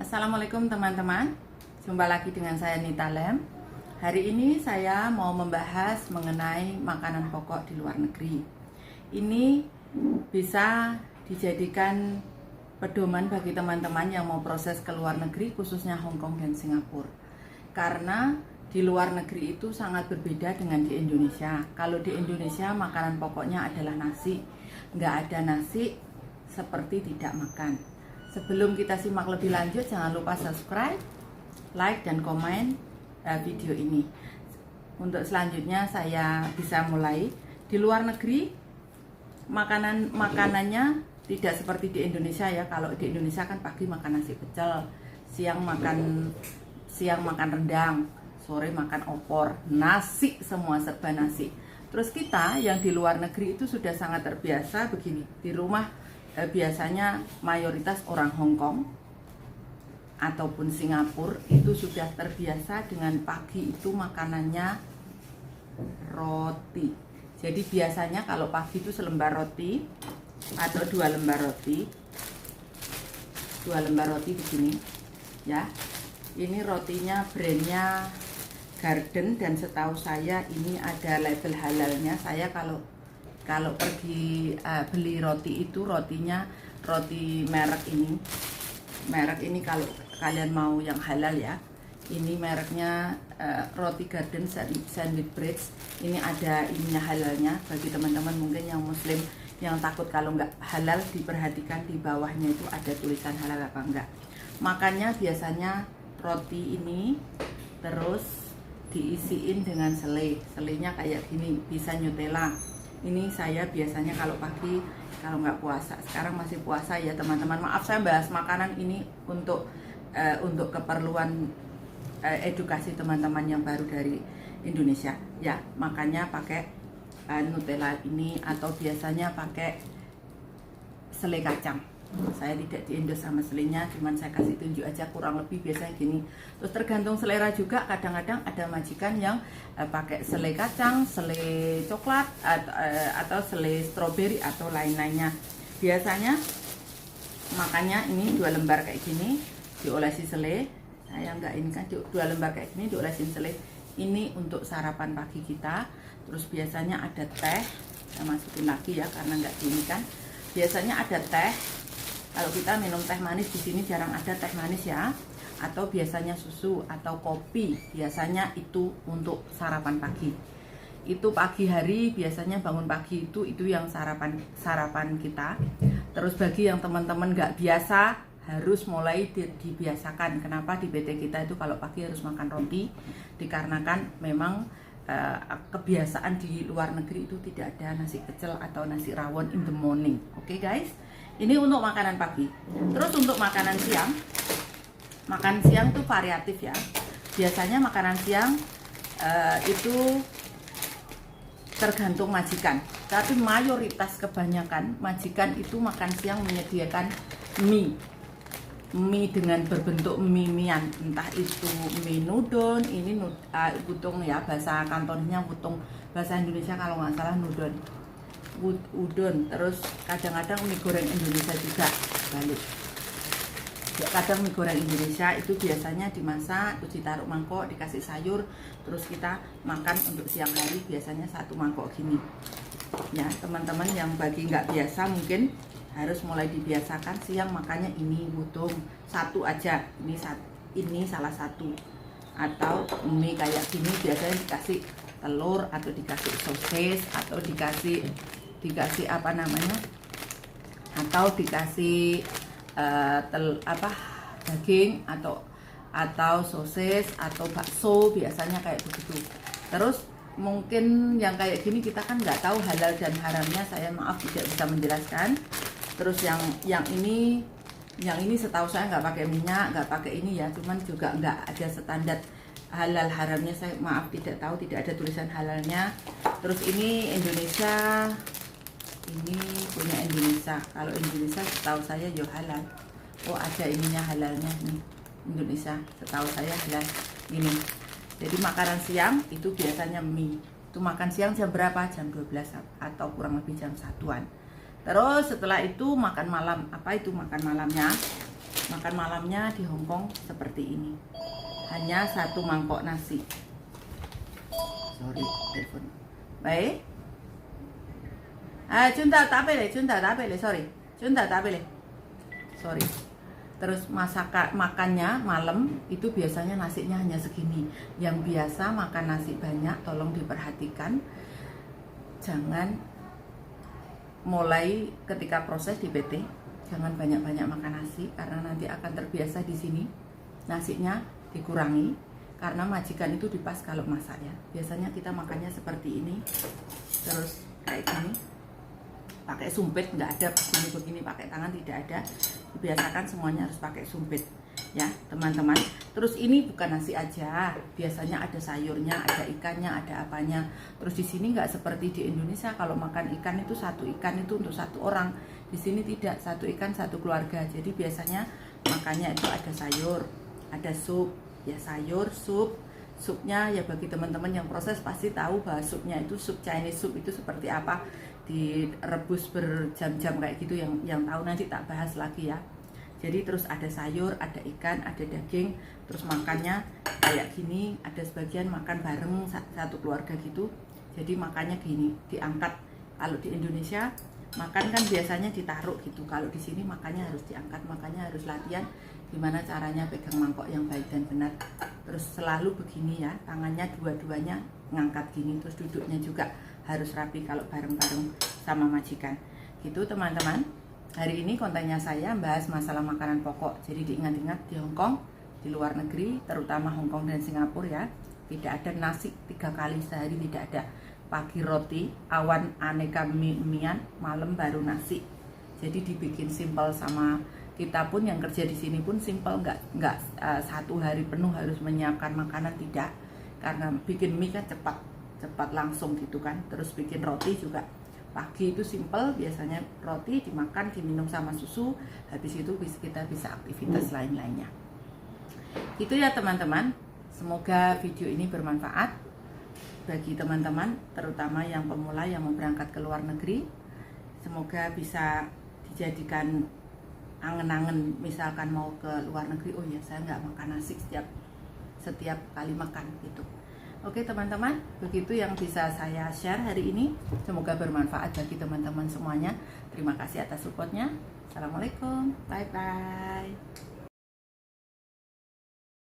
Assalamualaikum teman-teman. Jumpa lagi dengan saya Nita Lem. Hari ini saya mau membahas mengenai makanan pokok di luar negeri. Ini bisa dijadikan pedoman bagi teman-teman yang mau proses ke luar negeri, khususnya Hong Kong dan Singapura. Karena di luar negeri itu sangat berbeda dengan di Indonesia. Kalau di Indonesia makanan pokoknya adalah nasi. Nggak ada nasi seperti tidak makan. Sebelum kita simak lebih lanjut, jangan lupa subscribe, like, dan komen video ini. Untuk selanjutnya saya bisa mulai. Di luar negeri makanannya tidak seperti di Indonesia ya. Kalau di Indonesia kan pagi makan nasi pecel, siang makan rendang, sore makan opor, nasi, semua serba nasi. Terus kita yang di luar negeri itu sudah sangat terbiasa begini. Di rumah biasanya mayoritas orang Hong Kong ataupun Singapura itu sudah terbiasa dengan pagi itu makanannya roti. Jadi biasanya kalau pagi itu selembar roti atau 2 lembar roti. 2 lembar roti begini ya. Ini rotinya brandnya Garden, dan setahu saya ini ada label halalnya. Saya kalau pergi beli roti itu rotinya roti merek ini kalau kalian mau yang halal ya, ini mereknya roti Garden Sandwich Bread. Ini ada ininya halalnya. Bagi teman-teman mungkin yang muslim yang takut kalau nggak halal, diperhatikan di bawahnya itu ada tulisan halal apa enggak. Makannya biasanya roti ini terus diisiin dengan selainya kayak gini, bisa Nutella. Ini saya biasanya kalau pagi, kalau nggak puasa. Sekarang masih puasa ya teman-teman. Maaf saya bahas makanan ini untuk keperluan edukasi teman-teman yang baru dari Indonesia. Ya, makannya pakai Nutella ini atau biasanya pakai selai kacang. Saya tidak diendos sama selainya, cuman saya kasih tunjuk aja kurang lebih biasanya gini. Terus tergantung selera juga, kadang-kadang ada majikan yang pakai selai kacang, selai coklat, atau selai stroberi atau lain-lainnya. Biasanya makannya ini 2 lembar kayak gini, diolesi selai. Saya enggak ini kan 2 lembar kayak gini diolesin selai. Ini untuk sarapan pagi kita. Terus biasanya ada teh, saya masukin lagi ya karena enggak gini kan. Biasanya ada teh. Kalau kita minum teh manis, di sini jarang ada teh manis ya. Atau biasanya susu atau kopi. Biasanya itu untuk sarapan pagi. Itu pagi hari biasanya bangun pagi itu yang sarapan kita. Terus bagi yang teman-teman nggak biasa, harus mulai dibiasakan. Kenapa di PT kita itu kalau pagi harus makan roti? Dikarenakan memang kebiasaan di luar negeri itu tidak ada nasi pecel atau nasi rawon in the morning. Oke guys, ini untuk makanan pagi. Terus untuk makanan siang, tuh variatif ya. Biasanya makanan siang itu tergantung majikan, tapi mayoritas kebanyakan majikan itu makan siang menyediakan mie dengan berbentuk mie-mian, entah itu mie nudon, ini udon ya, bahasa kantonnya udon, bahasa Indonesia kalau nggak salah nudon, udon. Terus kadang-kadang mie goreng Indonesia juga balik. Kadang mie goreng Indonesia itu biasanya dimasak, terus ditaruh mangkok, dikasih sayur, terus kita makan untuk siang hari biasanya 1 mangkok gini. Ya teman-teman yang bagi nggak biasa mungkin harus mulai dibiasakan siang makannya ini udon 1 aja, ini salah satu. Atau mie kayak gini biasanya dikasih telur atau dikasih sosis atau dikasih apa namanya, atau dikasih daging atau sosis atau bakso, biasanya kayak begitu. Terus mungkin yang kayak gini kita kan nggak tahu halal dan haramnya, saya maaf tidak bisa menjelaskan. Terus yang ini setahu saya nggak pakai minyak, nggak pakai ini ya, cuman juga nggak ada standar halal haramnya, saya maaf tidak tahu, tidak ada tulisan halalnya. Terus ini Indonesia, ini punya Indonesia. Kalau Indonesia setahu saya yo halal. Oh ada ininya halalnya nih, Indonesia setahu saya halal ini. Jadi makanan siang itu biasanya mie. Itu makan siang jam berapa? Jam 12 atau kurang lebih jam 1-an. Terus setelah itu makan malam. Apa itu makan malamnya? Makan malamnya di Hong Kong seperti ini. Hanya 1 mangkok nasi. Sorry, telepon. Baik. Junta tak boleh, sorry. Junta tak boleh. Sorry. Terus makannya malam itu biasanya nasinya hanya segini. Yang biasa makan nasi banyak, tolong diperhatikan. Jangan mulai ketika proses di PT, jangan banyak-banyak makan nasi karena nanti akan terbiasa di sini. Nasinya dikurangi karena majikan itu dipas kalau masak ya. Biasanya kita makannya seperti ini, terus kayak gini, pakai sumpit, nggak ada begini pakai tangan, tidak ada. Dibiasakan semuanya harus pakai sumpit ya teman-teman. Terus ini bukan nasi aja, biasanya ada sayurnya, ada ikannya, ada apanya. Terus di sini nggak seperti di Indonesia, kalau makan ikan itu 1 ikan itu untuk 1 orang. Di sini tidak, 1 ikan 1 keluarga. Jadi biasanya makannya itu ada sayur, ada sup, ya sayur, supnya ya bagi teman-teman yang proses pasti tahu bahwa supnya itu sup Chinese soup itu seperti apa, direbus berjam-jam kayak gitu. Yang tahu nanti tak bahas lagi ya. Jadi terus ada sayur, ada ikan, ada daging, terus makannya kayak gini. Ada sebagian makan bareng 1 keluarga gitu. Jadi makannya gini, diangkat. Kalau di Indonesia makan kan biasanya ditaruh gitu. Kalau di sini makannya harus diangkat, makanya harus latihan gimana caranya pegang mangkok yang baik dan benar. Terus selalu begini ya, tangannya dua-duanya ngangkat gini. Terus duduknya juga harus rapi kalau bareng-bareng sama majikan. Gitu teman-teman. Hari ini kontennya saya bahas masalah makanan pokok. Jadi diingat-ingat di Hong Kong, di luar negeri, terutama Hong Kong dan Singapura ya, tidak ada nasi 3 kali sehari, tidak ada. Pagi roti, awan aneka mian, malam baru nasi. Jadi dibikin simpel sama kita pun yang kerja di sini pun simpel, nggak 1 hari penuh harus menyiapkan makanan, tidak. Karena bikin mie kan cepat langsung gitu kan. Terus bikin roti juga pagi itu simpel, biasanya roti dimakan, diminum sama susu, habis itu kita bisa aktivitas lain-lainnya. Itu ya teman-teman. Semoga video ini bermanfaat bagi teman-teman, terutama yang pemula yang mau berangkat ke luar negeri. Semoga bisa dijadikan angen-angen, misalkan mau ke luar negeri, oh ya saya nggak makan nasi setiap kali makan gitu. Oke teman-teman, begitu yang bisa saya share hari ini. Semoga bermanfaat bagi teman-teman semuanya. Terima kasih atas supportnya. Assalamualaikum, bye bye.